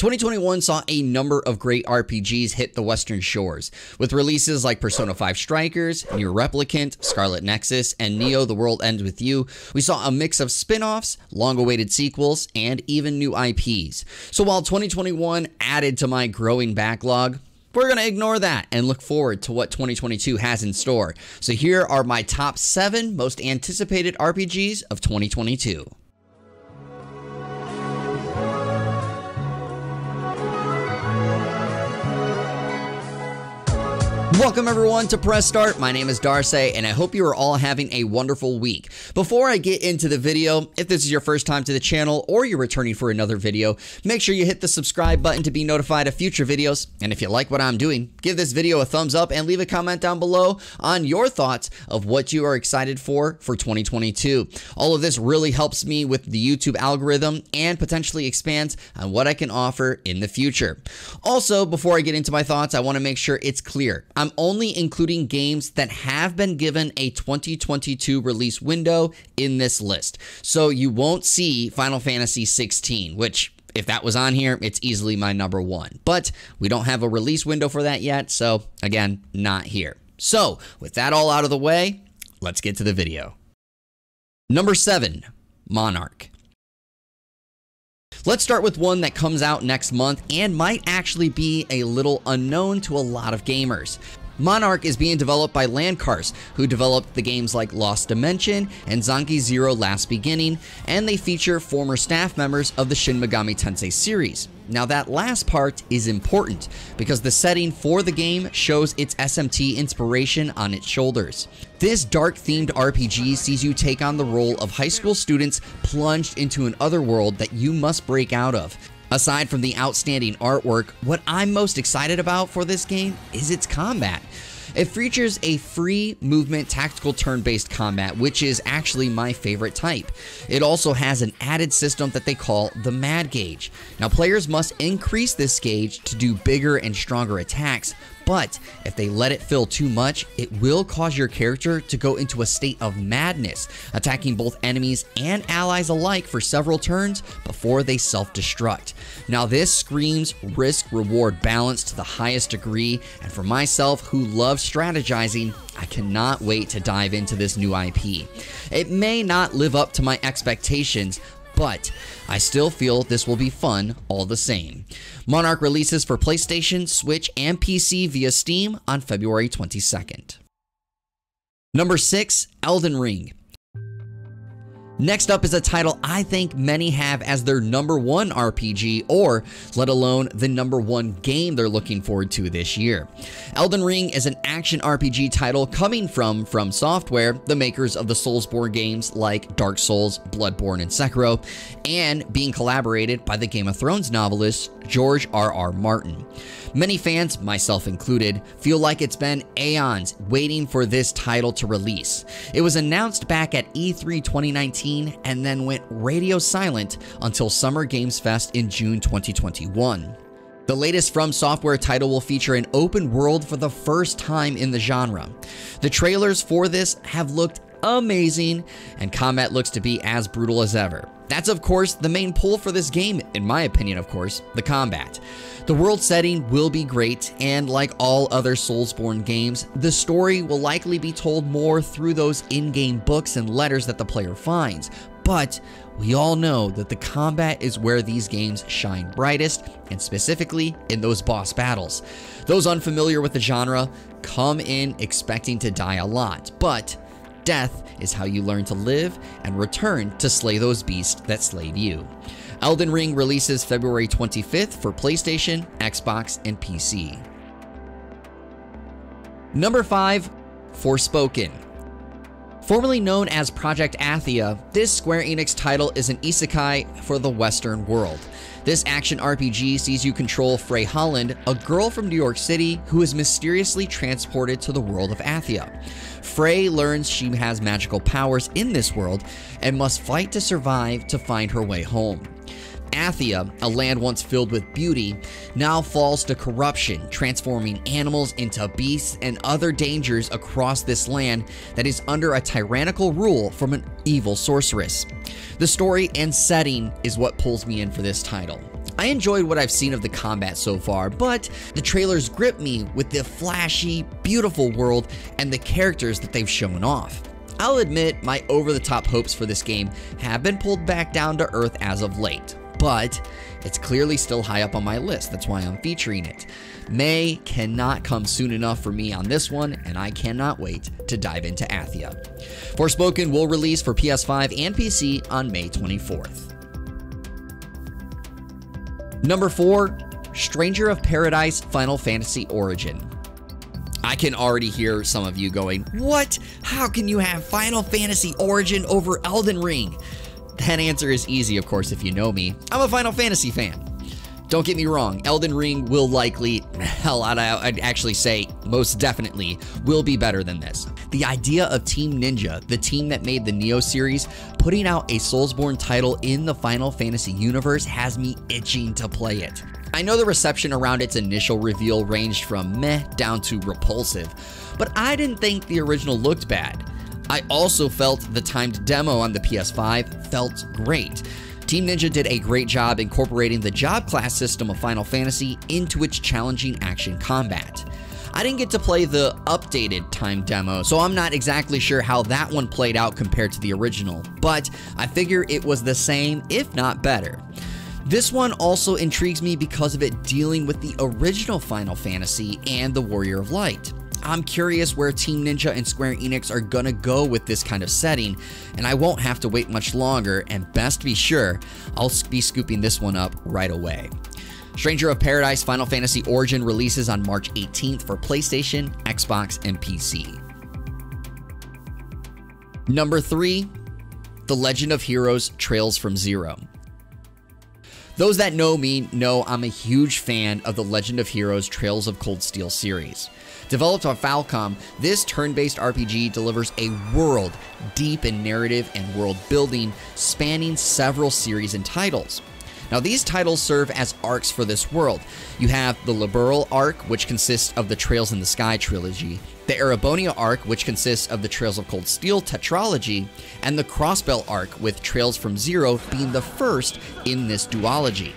2021 saw a number of great RPGs hit the Western shores, with releases like Persona 5 Strikers, Nier Replicant, Scarlet Nexus, and Neo: The World Ends With You. We saw a mix of spin-offs, long-awaited sequels, and even new IPs. So while 2021 added to my growing backlog, we're going to ignore that and look forward to what 2022 has in store. So here are my top 7 most anticipated RPGs of 2022. Welcome everyone to Press Start. My name is Darce and I hope you are all having a wonderful week. Before I get into the video, if this is your first time to the channel or you're returning for another video, make sure you hit the subscribe button to be notified of future videos. And if you like what I'm doing, give this video a thumbs up and leave a comment down below on your thoughts of what you are excited for 2022. All of this really helps me with the YouTube algorithm and potentially expands on what I can offer in the future. Also, before I get into my thoughts, I want to make sure it's clear. I'm only including games that have been given a 2022 release window in this list. So you won't see Final Fantasy 16, which if that was on here, it's easily my number 1. But we don't have a release window for that yet, so again, not here. So with that all out of the way, let's get to the video. Number 7, Monarch. Let's start with one that comes out next month and might actually be a little unknown to a lot of gamers. Monarch is being developed by Landcars, who developed the games like Lost Dimension and Zanki Zero Last Beginning, and they feature former staff members of the Shin Megami Tensei series. Now that last part is important because the setting for the game shows its SMT inspiration on its shoulders. This dark-themed RPG sees you take on the role of high school students plunged into an otherworld that you must break out of. Aside from the outstanding artwork, what I'm most excited about for this game is its combat. It features a free movement tactical turn-based combat, which is actually my favorite type. It also has an added system that they call the Mad Gauge. Now players must increase this gauge to do bigger and stronger attacks, but if they let it fill too much, it will cause your character to go into a state of madness, attacking both enemies and allies alike for several turns before they self-destruct. Now this screams risk-reward balance to the highest degree, and for myself who loves strategizing, I cannot wait to dive into this new IP. It may not live up to my expectations, but I still feel this will be fun all the same. Monarch releases for PlayStation, Switch, and PC via Steam on February 22nd. Number 6, Elden Ring. Next up is a title I think many have as their number 1 RPG, or let alone the number 1 game they're looking forward to this year. Elden Ring is an action RPG title coming from Software, the makers of the Soulsborne games like Dark Souls, Bloodborne, and Sekiro, and being collaborated by the Game of Thrones novelist George R.R. Martin. Many fans, myself included, feel like it's been aeons waiting for this title to release. It was announced back at E3 2019 and then went radio silent until Summer Games Fest in June 2021. The latest From Software title will feature an open world for the first time in the genre. The trailers for this have looked amazing, and combat looks to be as brutal as ever. That's of course the main pull for this game, in my opinion of course, the combat. The world setting will be great, and like all other Soulsborne games, the story will likely be told more through those in-game books and letters that the player finds. But we all know that the combat is where these games shine brightest, and specifically in those boss battles. Those unfamiliar with the genre come in expecting to die a lot, but death is how you learn to live and return to slay those beasts that slayed you. Elden Ring releases February 25th for PlayStation, Xbox, and PC. Number 5, Forspoken. Formerly known as Project Athia, this Square Enix title is an isekai for the Western world. This action RPG sees you control Frey Holland, a girl from New York City who is mysteriously transported to the world of Athia. Frey learns she has magical powers in this world and must fight to survive to find her way home. Athia, a land once filled with beauty, now falls to corruption, transforming animals into beasts and other dangers across this land that is under a tyrannical rule from an evil sorceress. The story and setting is what pulls me in for this title. I enjoyed what I've seen of the combat so far, but the trailers grip me with the flashy, beautiful world and the characters that they've shown off. I'll admit my over-the-top hopes for this game have been pulled back down to earth as of late, but it's clearly still high up on my list. That's why I'm featuring it. May cannot come soon enough for me on this one, and I cannot wait to dive into Athia. Forspoken will release for PS5 and PC on May 24th. Number 4, Stranger of Paradise Final Fantasy Origin. I can already hear some of you going, what? How can you have Final Fantasy Origin over Elden Ring? That answer is easy, of course, if you know me. I'm a Final Fantasy fan. Don't get me wrong, Elden Ring will likely, hell, I'd actually say most definitely, will be better than this. The idea of Team Ninja, the team that made the Neo series, putting out a Soulsborne title in the Final Fantasy universe has me itching to play it. I know the reception around its initial reveal ranged from meh down to repulsive, but I didn't think the original looked bad. I also felt the timed demo on the PS5 felt great. Team Ninja did a great job incorporating the job class system of Final Fantasy into its challenging action combat. I didn't get to play the updated timed demo, so I'm not exactly sure how that one played out compared to the original, but I figure it was the same, if not better. This one also intrigues me because of it dealing with the original Final Fantasy and the Warrior of Light. I'm curious where Team Ninja and Square Enix are gonna go with this kind of setting, and I won't have to wait much longer, and best be sure, I'll be scooping this one up right away. Stranger of Paradise Final Fantasy Origin releases on March 18th for PlayStation, Xbox, and PC. Number 3, The Legend of Heroes Trails from Zero. Those that know me know I'm a huge fan of the Legend of Heroes Trails of Cold Steel series. Developed on Falcom, this turn-based RPG delivers a world deep in narrative and world building, spanning several series and titles. Now, these titles serve as arcs for this world. You have the Liberl arc, which consists of the Trails in the Sky trilogy, the Erebonia arc, which consists of the Trails of Cold Steel tetralogy, and the Crossbell arc, with Trails from Zero being the first in this duology.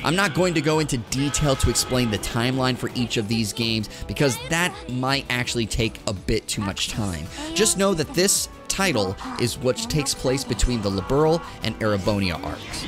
I'm not going to go into detail to explain the timeline for each of these games because that might actually take a bit too much time. Just know that this title is what takes place between the Liberl and Erebonia arcs.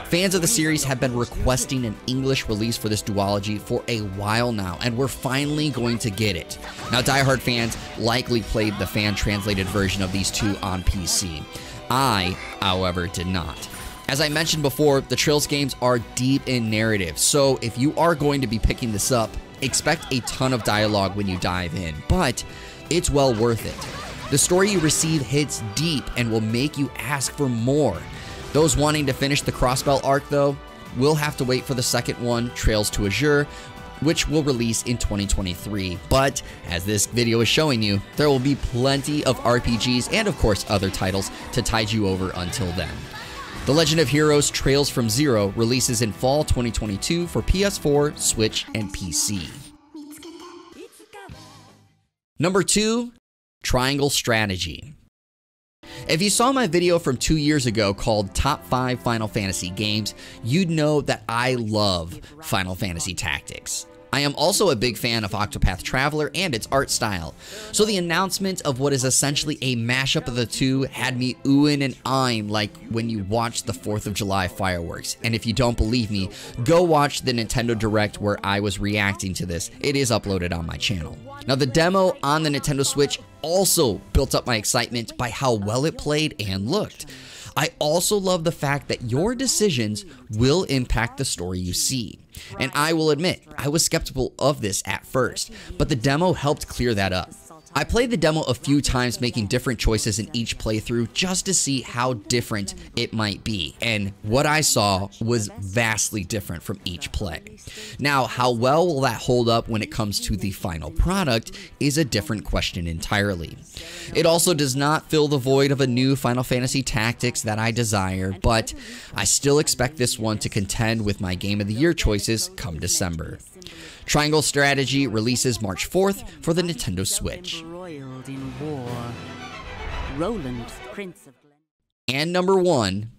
Fans of the series have been requesting an English release for this duology for a while now, and we're finally going to get it. Now, diehard fans likely played the fan-translated version of these two on PC. I, however, did not. As I mentioned before, the Trails games are deep in narrative, so if you are going to be picking this up, expect a ton of dialogue when you dive in, but it's well worth it. The story you receive hits deep and will make you ask for more. Those wanting to finish the Crossbell arc, though, will have to wait for the second one, Trails to Azure, which will release in 2023. But as this video is showing you, there will be plenty of RPGs and, of course, other titles to tide you over until then. The Legend of Heroes Trails from Zero releases in fall 2022 for PS4, Switch, and PC. Number 2, Triangle Strategy. If you saw my video from 2 years ago called Top 5 Final Fantasy Games, you'd know that I love Final Fantasy Tactics. I am also a big fan of Octopath Traveler and its art style, so the announcement of what is essentially a mashup of the two had me oohing and ahhing like when you watch the 4th of July fireworks. And if you don't believe me, go watch the Nintendo Direct where I was reacting to this. It is uploaded on my channel. Now, the demo on the Nintendo Switch also built up my excitement by how well it played and looked. I also love the fact that your decisions will impact the story you see. And I will admit, I was skeptical of this at first, but the demo helped clear that up. I played the demo a few times, making different choices in each playthrough just to see how different it might be, and what I saw was vastly different from each play. Now, how well will that hold up when it comes to the final product is a different question entirely. It also does not fill the void of a new Final Fantasy Tactics that I desire, but I still expect this one to contend with my Game of the Year choices come December. Triangle Strategy releases March 4th for the Nintendo Switch. And number 1,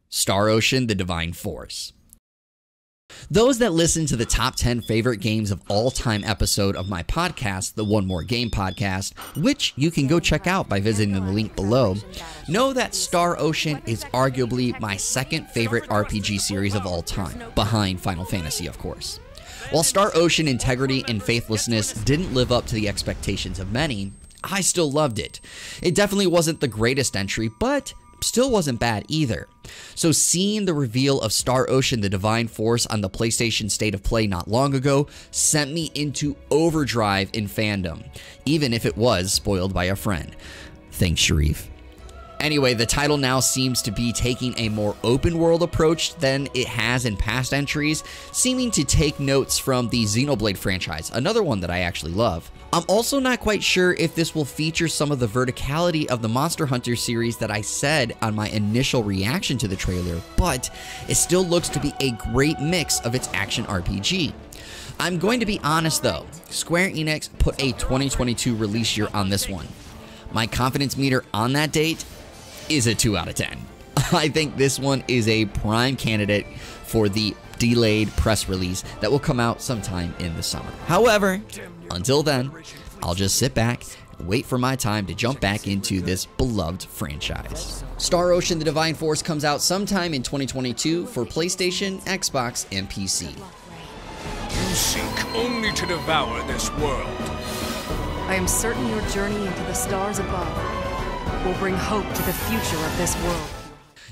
Star Ocean: The Divine Force. Those that listen to the top 10 favorite games of all time episode of my podcast, the One More Game podcast, which you can go check out by visiting the link below, know that Star Ocean is arguably my second favorite RPG series of all time, behind Final Fantasy, of course. While Star Ocean integrity and faithlessness didn't live up to the expectations of many, I still loved it. It definitely wasn't the greatest entry, but still wasn't bad either. So seeing the reveal of Star Ocean the Divine Force on the PlayStation State of Play not long ago sent me into overdrive in fandom, even if it was spoiled by a friend. Thanks, Sharif. Anyway, the title now seems to be taking a more open world approach than it has in past entries, seeming to take notes from the Xenoblade franchise, another one that I actually love. I'm also not quite sure if this will feature some of the verticality of the Monster Hunter series that I said on my initial reaction to the trailer, but it still looks to be a great mix of its action RPG. I'm going to be honest though, Square Enix put a 2022 release year on this one. My confidence meter on that date is a 2 out of 10. I think this one is a prime candidate for the delayed press release that will come out sometime in the summer. However, until then, I'll just sit back and wait for my time to jump back into this beloved franchise. Star Ocean the Divine Force comes out sometime in 2022 for PlayStation, Xbox, and PC. You seek only to devour this world. I am certain your journey into the stars above will bring hope to the future of this world.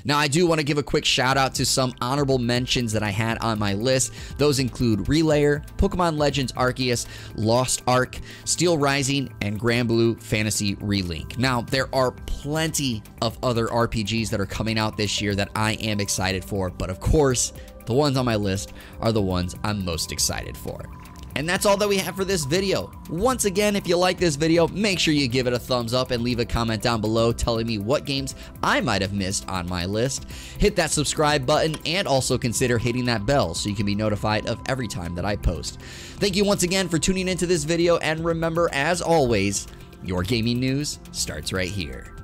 Now, I do want to give a quick shout out to some honorable mentions that I had on my list. Those include Relayer, Pokemon Legends Arceus, Lost Ark, Steel Rising, and Granblue Fantasy Relink. Now, there are plenty of other RPGs that are coming out this year that I am excited for, but of course, the ones on my list are the ones I'm most excited for. And that's all that we have for this video. Once again, if you like this video, make sure you give it a thumbs up and leave a comment down below telling me what games I might have missed on my list. Hit that subscribe button and also consider hitting that bell so you can be notified of every time that I post. Thank you once again for tuning into this video, and remember, as always, your gaming news starts right here.